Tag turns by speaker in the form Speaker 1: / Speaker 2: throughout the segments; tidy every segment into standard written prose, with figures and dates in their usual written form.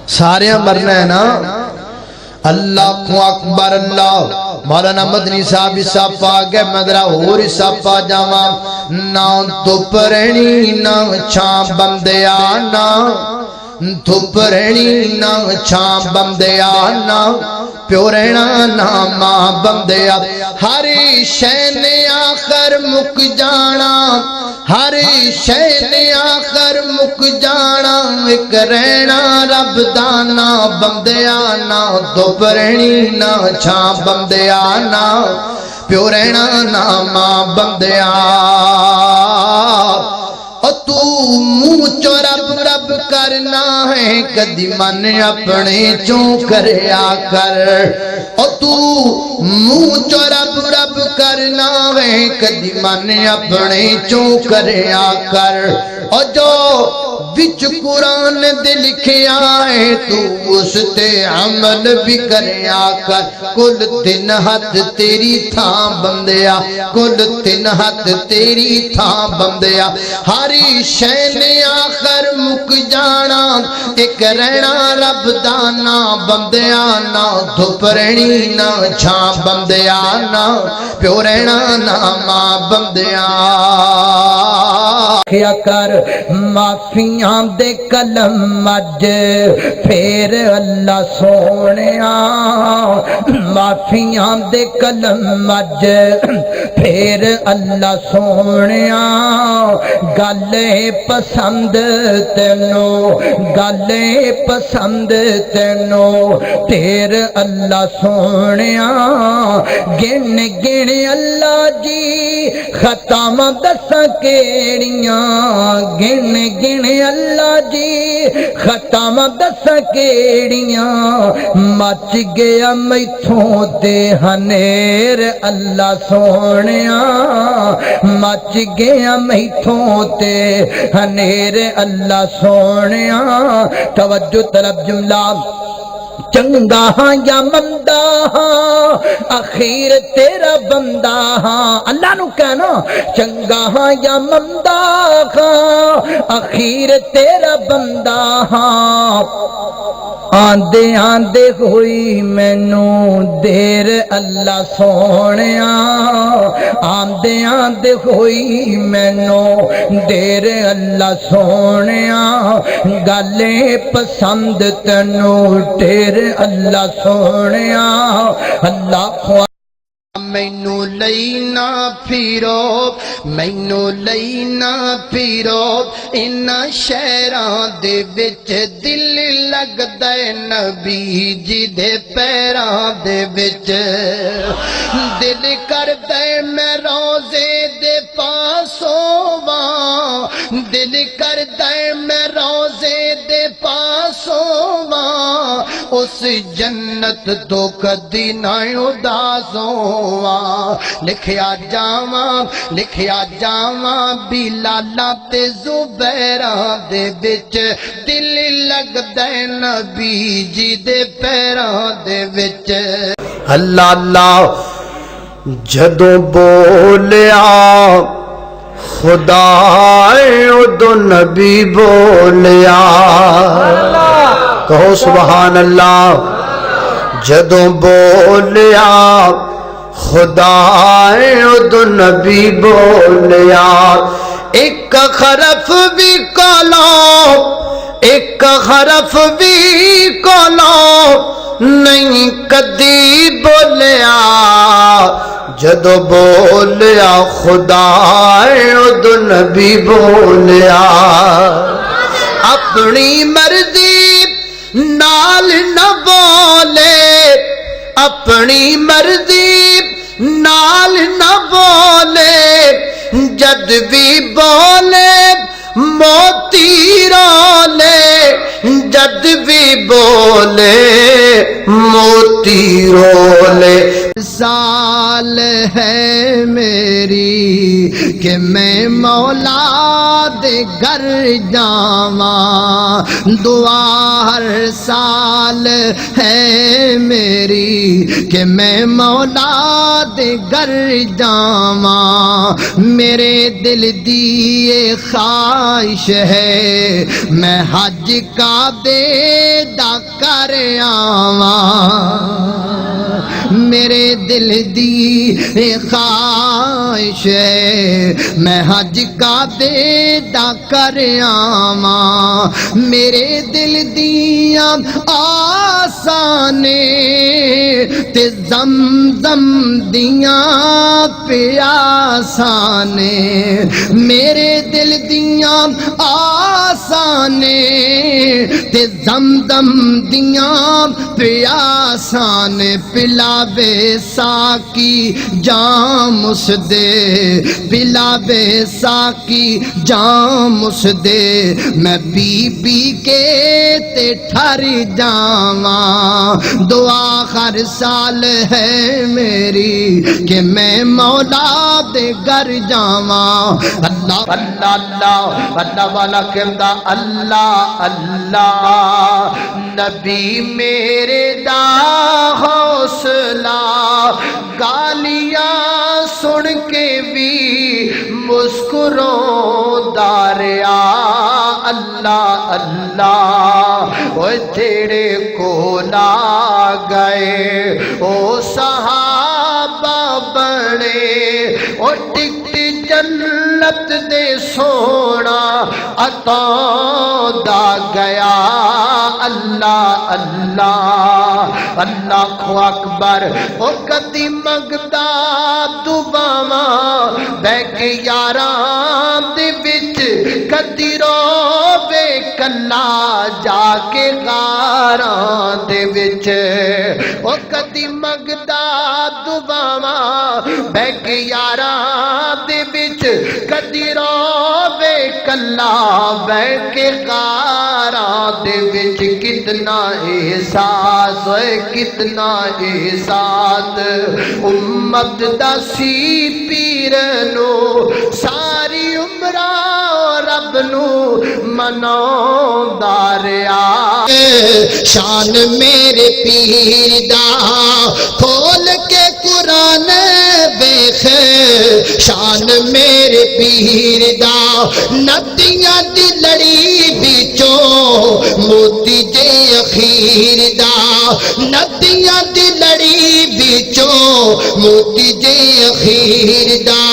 Speaker 1: سارے مرنا ہے نا اللہ کو اکبر اللہ مولانا مدنی صاحب صاحب پا گئے مدرہ اور صاحب پا جاواں نا تو پرنی نا چھاں بندیا نا تو پرنی نا چھاں بندیا نا پیو رہنا نا ماں بندیا ہری شے نے آخر مک جانا ہری شے نے آخر مک جانا ایک رہنا رب دانا بندیا نا تو پرنی نا چھاں بندیا نا پیو رہنا نا ماں بندیا اور تو منہ رب رب کرنا ہے کدی من اپنے چوں کریا کر اور تو منہ رب رب کرنا ہے کدی من اپنے چوں کریا کر اور جو بچ قرآن دے لکھیا ہے تو اس تے عمل بھی کریا کر کل تین ہاتھ تیری تھاں بندیا کل تین ہاتھ تیری تھاں بندیا ہری شے نے آخر مک جانا ایک رہنا رب دانا بندیا نا دھپ رہنی نا چھاں بندیا نا پیو رہنا نا ماں بندیا کیا کر معافیاں دے کلم اج پھر اللہ سونیا معافیاں دے کلم اج پھر اللہ سونیا گل پسند تینو گل پسند تینو پھر اللہ سونیا گن گن اللہ جی ختم دس کیڑیاں گن گن اللہ جی ختم دس کیڑیاں مچ گیا میتھوں تے ہنیر اللہ سونیا مچ گیا میتھوں تے ہنیر اللہ سونیا توجہ طرف جملہ چنگا ہاں یا مندہ ہاں اخیر تیرا بندہ ہاں اللہ نو کہنا چنگا ہاں یا مندہ ہاں اخیر تیرا بندہ ہاں آندے آندے ہوئی مینو دیر اللہ سونیا آندے آندے ہوئی مینو دیر اللہ سونیا گلیں پسند تینو ٹیر اللہ سونیا اللہ مینو لینا پھیرو مینو لینا پھیرو ان شہراں دے وچ دل لگدا ہے نبی جی دے پیراں دے وچ دل کردا ہے میں روزے دے پاس ہوواں دل کردا ہے میں روزے دے پاس ہوواں اس جنت تو کدی نہ اداس ہوواں لکھیا جاواں بلالاں تے زبیراں دے وچ دل لگدا ہے نبی جی دے پیراں دے وچ اللہ اللہ جدوں بولیا خدا ادو نبی بولیا کہو سبحان اللہ جدوں بولیا خدا ادو نبی بولیا ایک حرف بھی کالو ایک حرف بھی کالو نہیں کدی بولیا جدو بولیا خدا ادو نبی بولیا اپنی مرضی نال نہ بولے اپنی مرضی نال نہ بولے جد بھی بولے موتی رولے جد بھی بولے موتی رولے سال ہے میری کہ میں مولا دے گھر جاواں، دعا ہر سال ہے میری کہ میں مولا دے گھر جاواں، میرے دل دی یہ خواہش ہے میں حج کعبے دا کر آواں، میرے دل دی خواہش ہے میں حج کعبے دا کر آواں، میرے دل دیاں آسانے تے زمزم دیاں پیاسانے، میرے دل دیاں آسانے تے زمزم دیاں پیاسانے، پلا بے ساکی جام اس دے، پلا بے ساکی جام اس دے، میں پی پی کے تے ٹھر جاواں، دعا ہر سال ہے میری کہ میں مولا دے گھر جاواں، اللہ اللہ اللہ اللہ والا کہتا اللہ اللہ، نبی میرے دا حوصلہ، گالیاں سن کے بھی مسکروں داریا، اللہ اللہ وہ تیرے کو لا گئے او صحابہ بڑے، او ٹکٹ جنت دے سونا عطا دا گیا، اللہ اللہ اللہ اکبر، او کدی منگدا دعاواں بہ کے یاراں دے وچ، کدی روے کلا جا کے غاراں دے وچ، او کدی منگدا دعاواں بہ کے یاراں دے وچ، کدی روے کلا بہ کے غاراں دے وچ، کتنا احساس ہے کتنا احساس امت دا سی پیر نو، ساری عمرہ رب نو مناوندا رہیا، شان میرے پیر دا کھول کے قرآن ویکھ، شان میرے پیر دا ندیاں دی لڑی وچوں موتی جے اخیر دا، ندیاں دی لڑی وچوں موتی جے اخیر دا،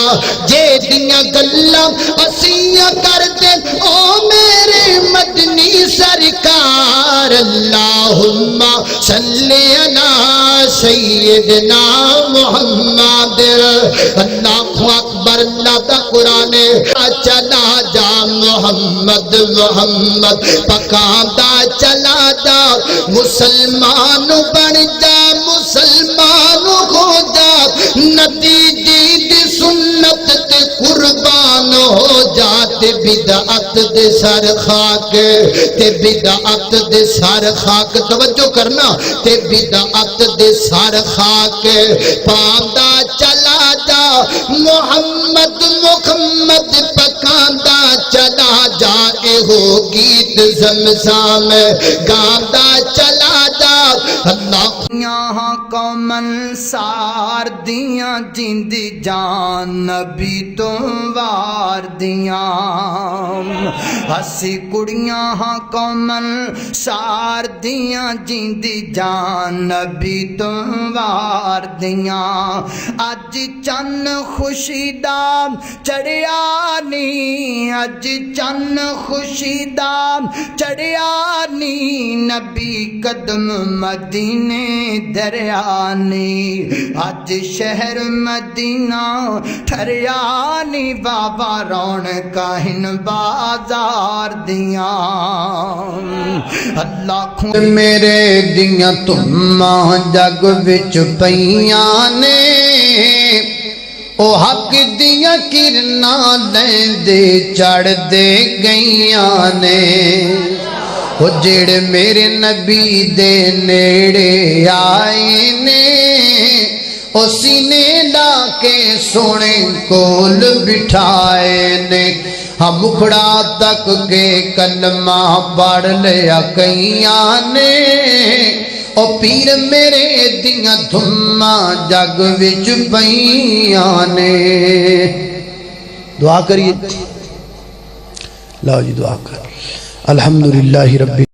Speaker 1: جے دیاں گلاں اسیاں کردے او میرے مدنی سرکار، اللہم صلی علی سیدنا محمد، اللہ اکبر، اللہ دا قرآن چلا جا محمد محمد پکاندا چلا جا، مسلمان بن جا مسلمان ہو جا، نبی دی سنت تے قربان ہو جا، تے بدعت دے سر خاک، تے بدعت دے سر خاک، توجہ کرنا، تے بدعت دے سر خاک پاندا چلا جا، محمد محمد پکاندا چلا جا، اے ہو گیت زمزام گاندا چلا جا، اللہ یہاں قومن سار دیاں جیندی جان نبی تو وار دیاں، ہسی کڑیاں ہاں قومن سار دیاں جیندی جان نبی تو وار دیاں، اج چن خوشی دا چڑھیا نی، اج چن خوشی دا چڑھیا نی، نبی قدم مدینے دریا نی، اج شہر مدینہ ٹھریا نی، بابا رونقاں ہن بازار دیاں، اللہ میرے دیاں تماں جگ وچ پیاں نے، او حق دیاں کرناں لیندے چڑھ دے گئیاں نے، وہ جڑے میرے نبی دے نیڑے آئے نے، او سینے لا کے سونے کول بٹھائے نے ہم مکھڑا تک کے کلمہ پڑھ لیا کئیاں نے او پیر میرے دیاں دھماں جگ وچ پئیاں نے دعا کریے لاؤ جی دعا کر الحمدللہ رب